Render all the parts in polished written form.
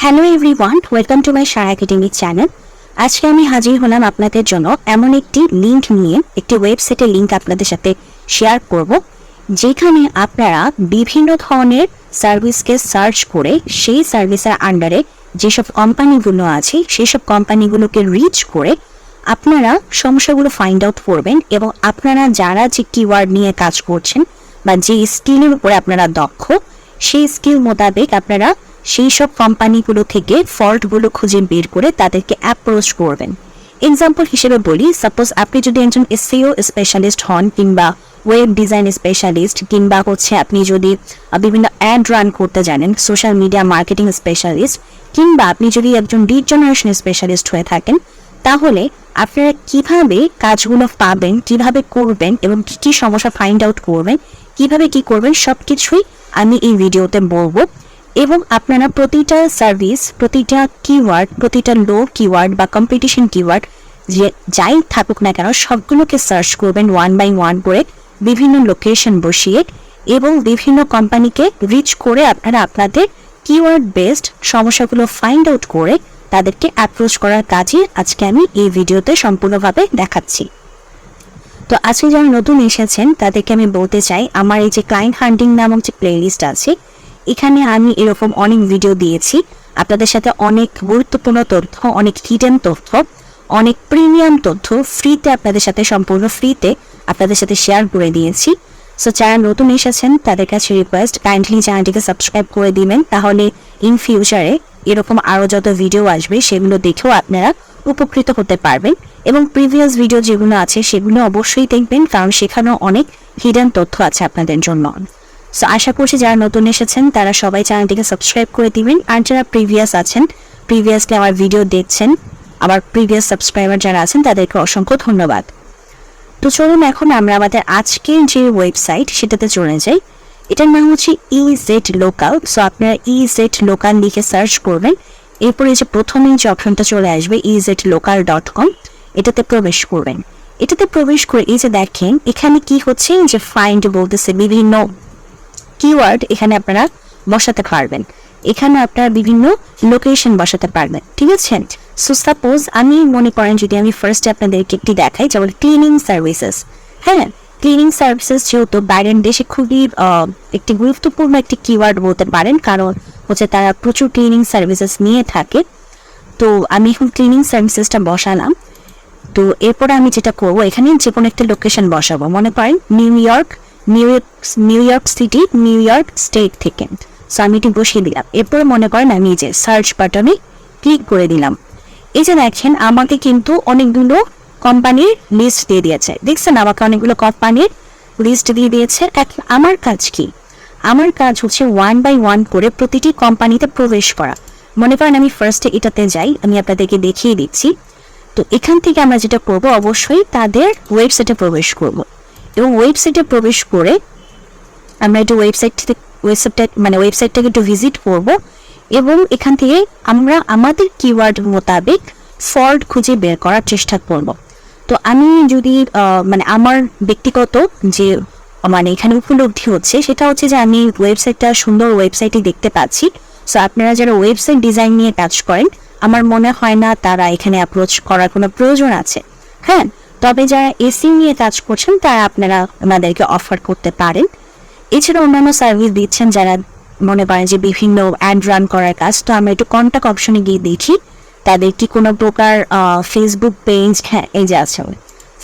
Hello everyone, welcome to my Shara academic channel. আজকে আমি হাজির হলাম আপনাদের জন্য এমন একটি লিঙ্ক নিয়ে, একটি ওয়েবসাইটের লিঙ্ক আপনাদের সাথে শেয়ার করব, যেখানে আপনারা বিভিন্ন ধরনের সার্ভিসকে সার্চ করে সেই সার্ভিসের আন্ডারে যেসব কোম্পানিগুলো আছে সেই সব কোম্পানিগুলোকে রিচ করে আপনারা সমস্যাগুলো ফাইন্ড আউট করবেন এবং আপনারা যারা যে কিওয়ার্ড নিয়ে কাজ করছেন বা যে স্কিলের উপরে আপনারা দক্ষ, সেই স্কিল মোতাবেক আপনারা সেই সব কোম্পানিগুলো থেকে ফল্টগুলো খুঁজে বের করে তাদেরকে অ্যাপ্রোচ করবেন। এক্সাম্পল হিসেবে বলি, সাপোজ আপনি যদি একজন এসইও স্পেশালিস্ট হন, কিংবা ওয়েব ডিজাইন স্পেশালিস্ট, কিংবা আপনি যদি বিভিন্ন অ্যাড রান করতে জানেন, সোশ্যাল মিডিয়া মার্কেটিং স্পেশালিস্ট, কিংবা আপনি যদি একজন লিড জেনারেশন স্পেশালিস্ট হয়ে থাকেন, তাহলে আপনারা কিভাবে কাজগুলো পাবেন, কিভাবে করবেন এবং কি সমস্যা ফাইন্ড আউট করবেন, কিভাবে কি করবেন, সব কিছুই আমি এই ভিডিওতে বলবো। এবং আপনারা প্রতিটা সার্ভিস, প্রতিটা কিওয়ার্ড, প্রতিটা লো কিওয়ার্ড বা কম্পিটিশন কিওয়ার্ড যে যাই থাকুক না কেন, সবগুলোকে সার্চ করবেন ওয়ান বাই ওয়ান করে, বিভিন্ন লোকেশন বসিয়ে এবং বিভিন্ন কোম্পানিকে রিচ করে আপনারা আপনাদের কিওয়ার্ড বেসড সমস্যাগুলো ফাইন্ড আউট করে তাদেরকে অ্যাপ্রোচ করার কাজই আজকে আমি এই ভিডিওতে সম্পূর্ণভাবে দেখাচ্ছি। তো আজকে যারা নতুন এসেছেন তাদেরকে আমি বলতে চাই, আমার এই যে ক্লায়েন্ট হান্টিং নামক যে প্লেলিস্ট আছে, এখানে আমি এরকম অনেক ভিডিও দিয়েছি আপনাদের সাথে, অনেক গুরুত্বপূর্ণ তথ্য, অনেক হিডেন তথ্য, অনেক প্রিমিয়াম তথ্য ফ্রিতে আপনাদের সাথে, সম্পূর্ণ ফ্রিতে আপনাদের সাথে শেয়ার করে দিয়েছি। সো যারা নতুন এসেছেন তাদের কাছে রিকোয়েস্ট, কাইন্ডলি চ্যানেলটিকে সাবস্ক্রাইব করে দিবেন, তাহলে ইন ফিউচারে এরকম আরও যত ভিডিও আসবে সেগুলো দেখেও আপনারা উপকৃত হতে পারবেন। এবং প্রিভিয়াস ভিডিও যেগুলো আছে সেগুলো অবশ্যই দেখবেন, কারণ সেখানেও অনেক হিডেন তথ্য আছে আপনাদের জন্য। সো আশা করছি যারা নতুন এসেছেন তারা সবাই চ্যানেলটিকে সাবস্ক্রাইব করে দিবেন, আর যারা প্রিভিয়াস আছেন, প্রিভিয়াসলি আমার ভিডিও দেখছেন, আবার প্রিভিয়াস সাবস্ক্রাইবার যারা আছেন তাদেরকে অসংখ্য ধন্যবাদ। তো চলুন এখন আমরা আমাদের আজকের যে ওয়েবসাইট সেটাতে চলে যাই। এটার নাম হচ্ছে ইজেড লোকাল। সো আপনারা ইজেড লোকাল লিখে সার্চ করবেন, এরপরে যে প্রথমেই যে অপশনটা চলে আসবে ezlocal.com, এটাতে প্রবেশ করবেন। এটাতে প্রবেশ করে এই যে দেখেন এখানে কি হচ্ছে, যে ফাইন্ড বলতেছে বিভিন্ন কিওয়ার্ড এখানে আপনারা বসাতে পারবেন, এখানে আপনারা বিভিন্ন লোকেশন বসাতে পারবেন, ঠিক আছে। সো সাপোজ আমি মনে করেন যদি আমি ফার্স্টে আপনাদেরকে একটি দেখাই, যেমন ক্লিনিং সার্ভিসেস। হ্যাঁ, ক্লিনিং সার্ভিসেস যেহেতু বাইরের দেশে খুবই একটি গুরুত্বপূর্ণ একটি কিওয়ার্ড বলতে পারেন, কারণ তারা প্রচুর ক্লিনিং সার্ভিসেস নিয়ে থাকে। তো আমি এখন ক্লিনিং সার্ভিসেসটা বসালাম। তো এরপরে আমি যেটা করবো, এখানে যে কোনো একটা লোকেশন বসাবো, মনে করেন new York city, new York state থেকে। সো আমি এটি বসিয়ে দিলাম। এরপরে মনে করেন আমি এই যে সার্চ বাটনে ক্লিক করে দিলাম। এই যে দেখেন আমাকে কিন্তু অনেকগুলো কোম্পানির লিস্ট দিয়ে দিয়েছে, দেখছেন আমাকে অনেকগুলো কোম্পানির লিস্ট দিয়ে দিয়েছে। এখন আমার কাজ কি? আমার কাজ হচ্ছে ওয়ান বাই ওয়ান করে প্রতিটি কোম্পানিতে প্রবেশ করা। মনে করেন আমি ফার্স্টে এটাতে যাই, আমি আপনাদেরকে দেখিয়ে দিচ্ছি। তো এখান থেকে আমরা যেটা করব, অবশ্যই তাদের ওয়েবসাইটে প্রবেশ করব, এবং ওয়েবসাইটে প্রবেশ করে আমরা একটু ওয়েবসাইটটাকে একটু ভিজিট করব, এবং এখান থেকে আমরা আমাদের কিওয়ার্ড মোতাবেক ফল্ট খুঁজে বের করার চেষ্টা করব। তো আমি যদি আমার ব্যক্তিগত যে এখানে উপলব্ধি হচ্ছে সেটা হচ্ছে যে আমি ওয়েবসাইটটা সুন্দর ওয়েবসাইটই দেখতে পাচ্ছি। সো আপনারা যারা ওয়েবসাইট ডিজাইন নিয়ে কাজ করেন, আমার মনে হয় না তারা এখানে অ্যাপ্রোচ করার কোনো প্রয়োজন আছে। হ্যাঁ, তবে যারা এসইও নিয়ে কাজ করছেন তারা আপনারা আমাদেরকে অফার করতে পারেন। এছাড়া অন্যান্য সার্ভিস দিচ্ছেন যারা মনে করেন যে বিভিন্ন অ্যাড রান করার কাজ। তো আমরা একটু কন্ট্যাক্ট অপশনে গিয়ে দেখি তাদের কি কোনো প্রকার ফেসবুক পেজ, হ্যাঁ এই যে আছে,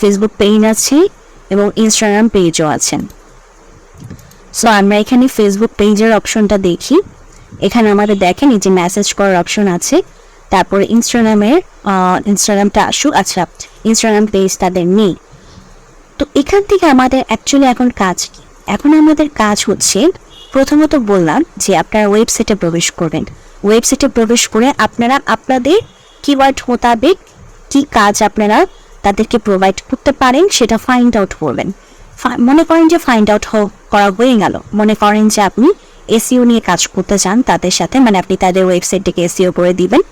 ফেসবুক পেজ আছে এবং ইনস্টাগ্রাম পেজও আছেন। সো আমরা এখানে ফেসবুক পেজের অপশনটা দেখি, এখানে আমাদের দেখেন এই যে মেসেজ করার অপশন আছে, তারপরে ইনস্টাগ্রামটা আসুক। আচ্ছা, ইনস্টাগ্রাম পেজ তাদের নেই। তো এখান থেকে আমাদের অ্যাকচুয়ালি এখন কাজ কি? এখন আমাদের কাজ হচ্ছে, প্রথমত বললাম যে আপনারা ওয়েবসাইটে প্রবেশ করবেন। ওয়েবসাইটে প্রবেশ করে আপনারা আপনাদের কিওয়ার্ড মোতাবেক কি কাজ আপনারা তাদেরকে প্রোভাইড করতে পারেন সেটা ফাইন্ড আউট করবেন। মনে করেন যে ফাইন্ড আউট করা হয়ে গেল, মনে করেন যে আপনি এসইও নিয়ে কাজ করতে চান তাদের সাথে, আপনি তাদের ওয়েবসাইটটাকে এসইও করে দিবেন,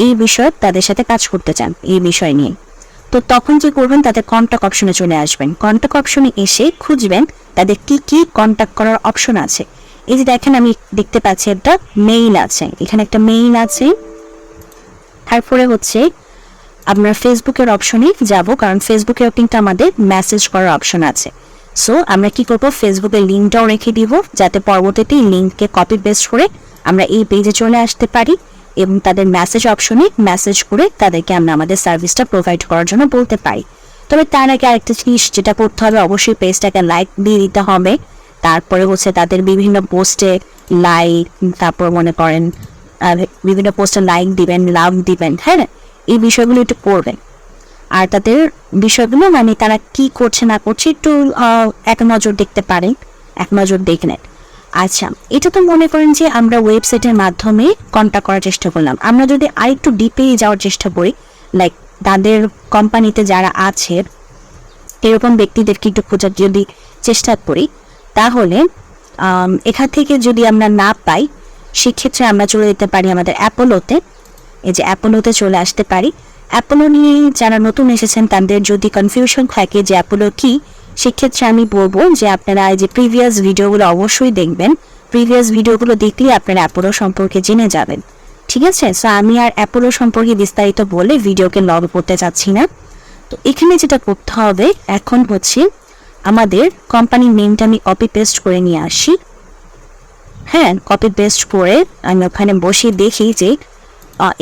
এই বিষয়ে তাদের সাথে কাজ করতে চান এই বিষয় নিয়ে। তো তখন কি করবেন, তাদের কন্ট্যাক্ট অপশনে চলে আসবেন। কন্ট্যাক্ট অপশনে এসে খুঁজবেন তাদের কি কি কন্ট্যাক্ট করার অপশন আছে। এই যে দেখেন আমি দেখতে পাচ্ছি একটা মেইল আছে, এখানে একটা মেইল আছে। তারপরে হচ্ছে আমরা ফেসবুকের অপশনে যাব, কারণ ফেসবুকেও কিন্তু আমাদের মেসেজ করার অপশন আছে। সো আমরা কি করব, ফেসবুকের লিঙ্কটাও রেখে দিব, যাতে পরবর্তীতে লিঙ্ককে কপি পেস্ট করে আমরা এই পেজে চলে আসতে পারি এবং তাদের মেসেজ অপশনে মেসেজ করে তাদেরকে আমরা আমাদের সার্ভিসটা প্রোভাইড করার জন্য বলতে পারি। তবে তার আগে আরেকটা জিনিস যেটা করতে হবে, অবশ্যই পেজটাকে লাইক দিয়ে দিতে হবে। তারপরে হচ্ছে তাদের বিভিন্ন পোস্টে লাইক, তারপর মনে করেন বিভিন্ন পোস্টে লাইক দিবেন, লাভ দিবেন, হ্যাঁ, এই বিষয়গুলো একটু করবেন। আর তাদের বিষয়গুলো মানে তারা কি করছে না করছে একটু এক নজর দেখতে পারেন, এক নজর দেখে নেন। আচ্ছা, এটা তো মনে করেন যে আমরা ওয়েবসাইটের মাধ্যমে কন্ট্যাক্ট করার চেষ্টা করলাম। আমরা যদি আরেকটু ডিপে যাওয়ার চেষ্টা করি, লাইক তাদের কোম্পানিতে যারা আছে এরকম ব্যক্তিদেরকে একটু খোঁজার যদি চেষ্টা করি, তাহলে এখান থেকে যদি আমরা না পাই, সেক্ষেত্রে আমরা চলে যেতে পারি আমাদের অ্যাপোলোতে। এই যে অ্যাপোলোতে চলে আসতে পারি। অ্যাপোলো নিয়ে যারা নতুন এসেছেন তাদের যদি কনফিউশন থাকে যে অ্যাপোলো কি, সেক্ষেত্রে আমি বলবো যে আপনারা এই যে প্রিভিয়াস ভিডিওগুলো অবশ্যই দেখবেন। প্রিভিয়াস ভিডিওগুলো দেখলে আপনারা অ্যাপোলো সম্পর্কে জেনে যাবেন, ঠিক আছে? সো আমি আর অ্যাপোলো সম্পর্কে বিস্তারিত বলে ভিডিওকে লগ করতে চাচ্ছি না। তো এখানে যেটা করতে হবে এখন হচ্ছে আমাদের কোম্পানির নেমটা আমি কপি পেস্ট করে নিয়ে আসি। হ্যাঁ, কপি পেস্ট করে আমি ওখানে বসে দেখি যে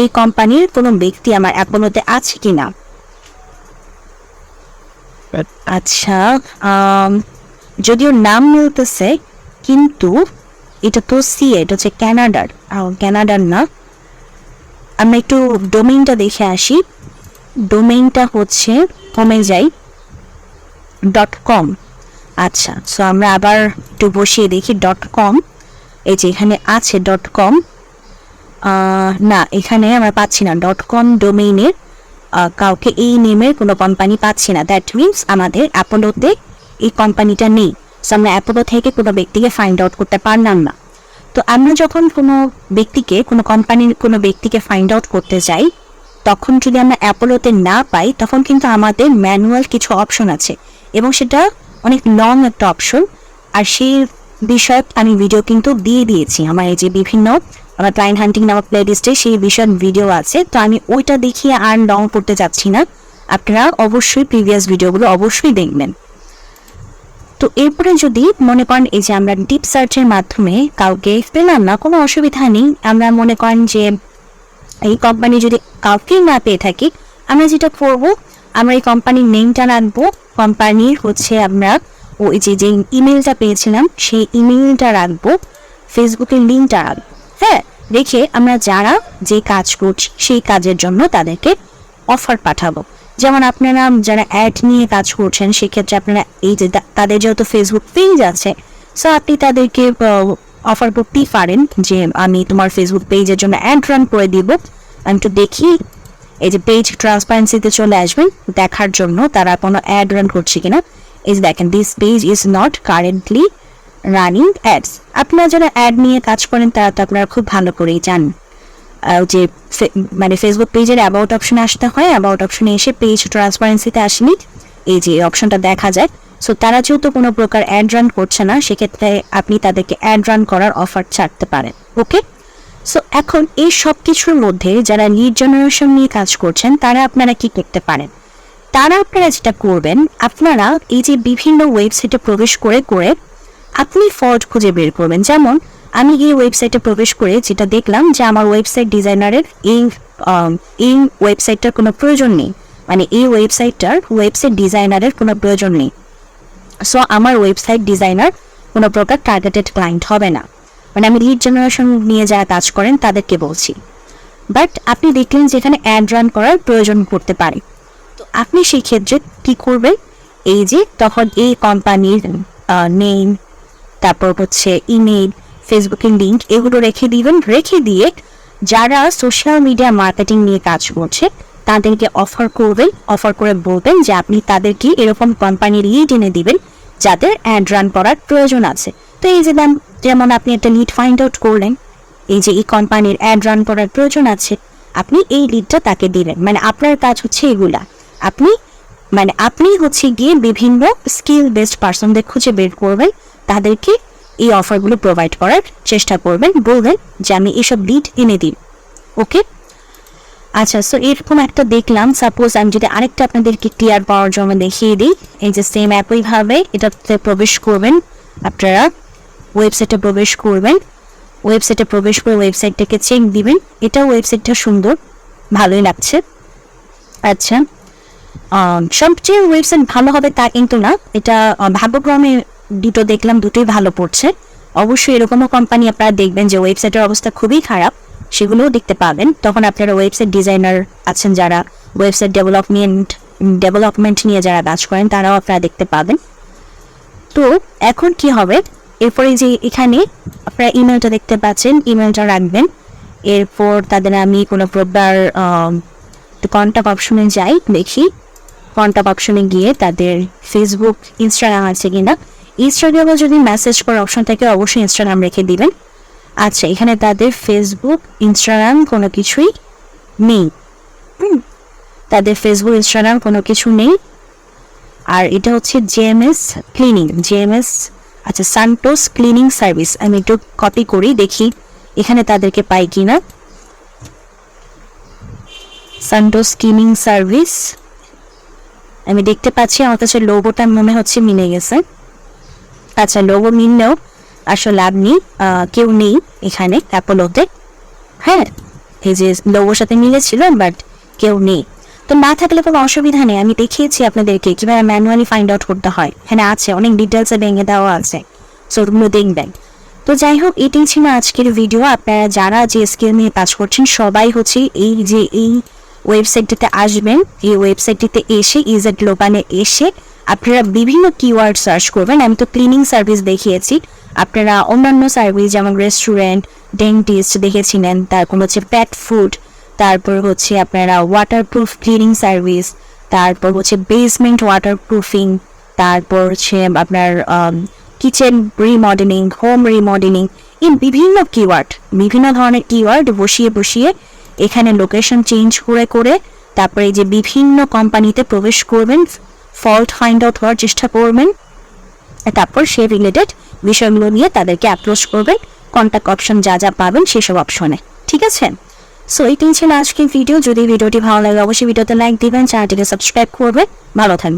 এই কোম্পানির কোনো ব্যক্তি আমার অ্যাপোলোতে আছে কিনা। আচ্ছা, যদিও নাম মিলতেছে, কিন্তু এটা তো এটা হচ্ছে ক্যানাডার না। আমরা একটু ডোমেইনটা দেখে আসি। ডোমেইনটা হচ্ছে কমে যাই .com। আচ্ছা, সো আমরা আবার একটু বসিয়ে দেখি .com। এই যে এখানে আছে .com, না এখানে আমরা পাচ্ছি না .com ডোমেইনের কাউকে, এই নেমের কোনো কোম্পানি পাচ্ছি না। দ্যাট মিনস আমাদের অ্যাপোলোতে এই কোম্পানিটা নেই। সো আমরা অ্যাপোলো থেকে কোনো ব্যক্তিকে ফাইন্ড আউট করতে পারলাম না। তো আমরা যখন কোনো ব্যক্তিকে, কোনো কোম্পানির কোনো ব্যক্তিকে ফাইন্ড আউট করতে যাই, তখন যদি আমরা অ্যাপোলোতে না পাই, তখন কিন্তু আমাদের ম্যানুয়াল কিছু অপশন আছে এবং সেটা অনেক লং একটা অপশন। আর সেই বিষয়ে আমি ভিডিও কিন্তু দিয়ে দিয়েছি আমার এই যে বিভিন্ন আমার ক্লায়েন্ট হান্টিং নামক প্লেলিস্টে, সেই বিষয়ের ভিডিও আছে। তো আমি ওইটা দেখিয়ে আর লং করতে চাচ্ছি না, আপনারা অবশ্যই প্রিভিয়াস ভিডিওগুলো অবশ্যই দেখবেন। তো এরপরে যদি মনে করেন এই যে আমরা ডিপ সার্চের মাধ্যমে কাউকে পেলাম না, কোনো অসুবিধা নেই। আমরা মনে করেন যে এই কোম্পানি যদি কাউকে না পেয়ে থাকি, আমরা যেটা করবো, আমরা এই কোম্পানির নেমটা রাখবো, কোম্পানির হচ্ছে আমরা ওই যে ইমেলটা পেয়েছিলাম সেই ইমেলটা রাখবো, ফেসবুকের লিঙ্কটা রাখবো। হ্যাঁ, রেখে আমরা যারা যে কাজ করছি সেই কাজের জন্য তাদেরকে অফার পাঠাবো। যেমন আপনারা যারা অ্যাড নিয়ে কাজ করছেন, সেক্ষেত্রে আপনারা এই যে তাদের যেহেতু ফেসবুক পেজ আছে, সো আপনি তাদেরকে অফার করতেই পারেন যে আমি তোমার ফেসবুক পেজের জন্য অ্যাড রান করে দিব। আমি তো দেখি এই যে পেজ ট্রান্সপারেন্সিতে চলে আসবেন দেখার জন্য তারা কোনো অ্যাড রান করছে কিনা। এই যে দেখেন, this page is not currently running ads. আপনারা যারা অ্যাড নিয়ে কাজ করেন তারা তো আপনারা খুব ভালো করেই জান যে মানে ফেসবুক পেজের অ্যাবাউট অপশনে আসতে হয়, অ্যাবাউট অপশনে এসে পেজ ট্রান্সপারেন্সিতে আসেনি এই যে অপশনটা দেখা যায়। সো তারা যেহেতু কোনো প্রকার অ্যাড রান করছে না, সেক্ষেত্রে আপনি তাদেরকে অ্যাড রান করার অফার ছাড়তে পারেন। ওকে, সো এখন এই সব কিছুর মধ্যে যারা লিড জেনারেশন নিয়ে কাজ করছেন তারা আপনারা কি করতে পারেন, তারা আপনারা যেটা করবেন, আপনারা এই যে বিভিন্ন ওয়েবসাইটে প্রবেশ করে করে আপনি ফল্ট খুঁজে বের করবেন। যেমন আমি এই ওয়েবসাইটে প্রবেশ করে যেটা দেখলাম যে আমার ওয়েবসাইট ডিজাইনারের এই ওয়েবসাইটটার কোনো প্রয়োজন নেই, মানে এই ওয়েবসাইট ডিজাইনারের কোনো প্রয়োজন নেই। সো আমার ওয়েবসাইট ডিজাইনার কোনো প্রকার টার্গেটেড ক্লায়েন্ট হবে না, মানে আমি লিড জেনারেশন নিয়ে যারা কাজ করেন তাদেরকে বলছি। বাট আপনি দেখলেন যে এখানে অ্যাড রান করার প্রয়োজন পড়তে পারে, তো আপনি সেই ক্ষেত্রে কী করবেন, এই যে তখন এই কোম্পানির নেম, তারপর হচ্ছে ইমেল, ফেসবুকের লিঙ্ক, এগুলো রেখে দিবেন। রেখে দিয়ে যারা সোশ্যাল মিডিয়া মার্কেটিং নিয়ে কাজ করছে তাদেরকে অফার করবেন, অফার করে বলবেন যে আপনি তাদেরকে এরকম কোম্পানির লিড এনে দিবেন যাদের অ্যাড রান করার প্রয়োজন আছে। তো এই যে যেমন আপনি একটা লিড ফাইন্ড আউট করলেন, এই যে এই কোম্পানির অ্যাড রান করার প্রয়োজন আছে, আপনি এই লিডটা তাকে দিলেন। মানে আপনার কাজ হচ্ছে এগুলা, আপনি হচ্ছে গিয়ে বিভিন্ন স্কিল বেসড পার্সনদের খুঁজে বের করবেন, তাদেরকে এই অফারগুলো প্রোভাইড করার চেষ্টা করবেন, বলবেন যে আমি এসব লিড এনে দিই। ওকে, আচ্ছা, সো এরকম একটা দেখলাম। সাপোজ আমি যদি আরেকটা আপনাদেরকে ক্লিয়ার পাওয়ার জন্য দেখিয়ে দিই, এই যে সেম একইভাবে এটাতে প্রবেশ করবেন, আপনারা ওয়েবসাইটে প্রবেশ করবেন, ওয়েবসাইটে প্রবেশ করে ওয়েবসাইটটাকে চেক দিবেন। এটা ওয়েবসাইটটা সুন্দর, ভালোই লাগছে। আচ্ছা, সবচেয়ে ওয়েবসাইট ভালো হবে তা কিন্তু না, এটা ভাগ্যক্রমে দুটো দেখলাম, দুটোই ভালো পড়ছে। অবশ্যই এরকমও কোম্পানি আপনারা দেখবেন যে ওয়েবসাইটের অবস্থা খুবই খারাপ, সেগুলোও দেখতে পাবেন। তখন আপনারা ওয়েবসাইট ডিজাইনার আছেন যারা ওয়েবসাইট ডেভেলপমেন্ট নিয়ে যারা কাজ করেন, তারাও আপনারা দেখতে পাবেন। তো এখন কি হবে, এরপরে যে এখানে আপনারা ইমেলটা দেখতে পাচ্ছেন, ইমেলটা রাখবেন। এরপর তাদের আমি কোনো প্রকার কন্ট্যাক্ট অপশনে যাই, দেখি কন্ট্যাক্ট অপশনে গিয়ে তাদের ফেসবুক, ইনস্টাগ্রাম আছে কিনা। ইনস্টাগ্রামে যদি মেসেজ করার অপশন থাকে অবশ্যই ইনস্টাগ্রাম রেখে দিবেন। আচ্ছা, এখানে তাদের ফেসবুক, ইনস্টাগ্রাম কোনো কিছুই নেই, তাদের ফেসবুক, ইনস্টাগ্রাম কোনো কিছু নেই। আর এটা হচ্ছে জেএমএস ক্লিনিং, জেএমএস, আচ্ছা, সান্টোস ক্লিনিং সার্ভিস। আমি একটু কপি করি, দেখি এখানে তাদেরকে পাই কিনা। সান্টোস ক্লিনিং সার্ভিস আমি দেখতে পাচ্ছি, আমার কাছে লোগোটা মনে হচ্ছে মিলে গেছে। আচ্ছা, লোগো মিললেও আসলে লাভ নেই, কেউ নেই এখানে অ্যাপোলোতে। হ্যাঁ, এই যে লোগোর সাথে মিলেছিল, বাট কেউ নেই। তো না থাকলে কোনো অসুবিধা নেই, আমি দেখিয়েছি আপনাদেরকে কীভাবে ম্যানুয়ালি ফাইন্ড আউট করতে হয়। এখানে আছে, অনেক ডিটেলসে ভেঙে দেওয়া আছে, সো ওগুলো দেখবেন। তো যাই হোক, এটাই ছিল আজকের ভিডিও। আপনারা যারা যে স্কিল নিয়ে কাজ করছেন সবাই হচ্ছে এই ওয়েবসাইটটিতে আসবেন। এই ওয়েবসাইটটিতে এসে ইজেড গ্লোবালে এসে আপনারা বিভিন্ন কিওয়ার্ড সার্চ করবেন। আমি তো ক্লিনিং সার্ভিস দেখিয়েছি, আপনারা অন্যান্য সার্ভিস যেমন রেস্টুরেন্ট, ডেন্টিস্ট দেখেছিলেন, তারপর হচ্ছে পেট ফুড, তারপর হচ্ছে আপনারা ওয়াটারপ্রুফ ক্লিনিং সার্ভিস, তারপর হচ্ছে বেসমেন্ট ওয়াটারপ্রুফিং, তারপর হচ্ছে আপনার কিচেন রিমডেলিং, হোম রিমডেলিং, এই বিভিন্ন কিওয়ার্ড, বিভিন্ন ধরনের কিওয়ার্ড বসিয়ে এখানে লোকেশন চেঞ্জ করে তারপরে এই যে বিভিন্ন কোম্পানিতে প্রবেশ করবেন, ফল্ট ফাইন্ড আউট হওয়ার চেষ্টা করবেন, তারপর সে রিলেটেড বিষয়গুলো নিয়ে তাদেরকে অ্যাপ্রোচ করবেন। কন্ট্যাক্ট অপশন যা যা পাবেন সেসব অপশনে, ঠিক আছে? সো এইটাই ছিল আজকের ভিডিও। যদি ভিডিওটি ভালো লাগে অবশ্যই ভিডিওতে লাইক দিবেন, চ্যানেলটিকে সাবস্ক্রাইব করবেন। ভালো থাকবেন।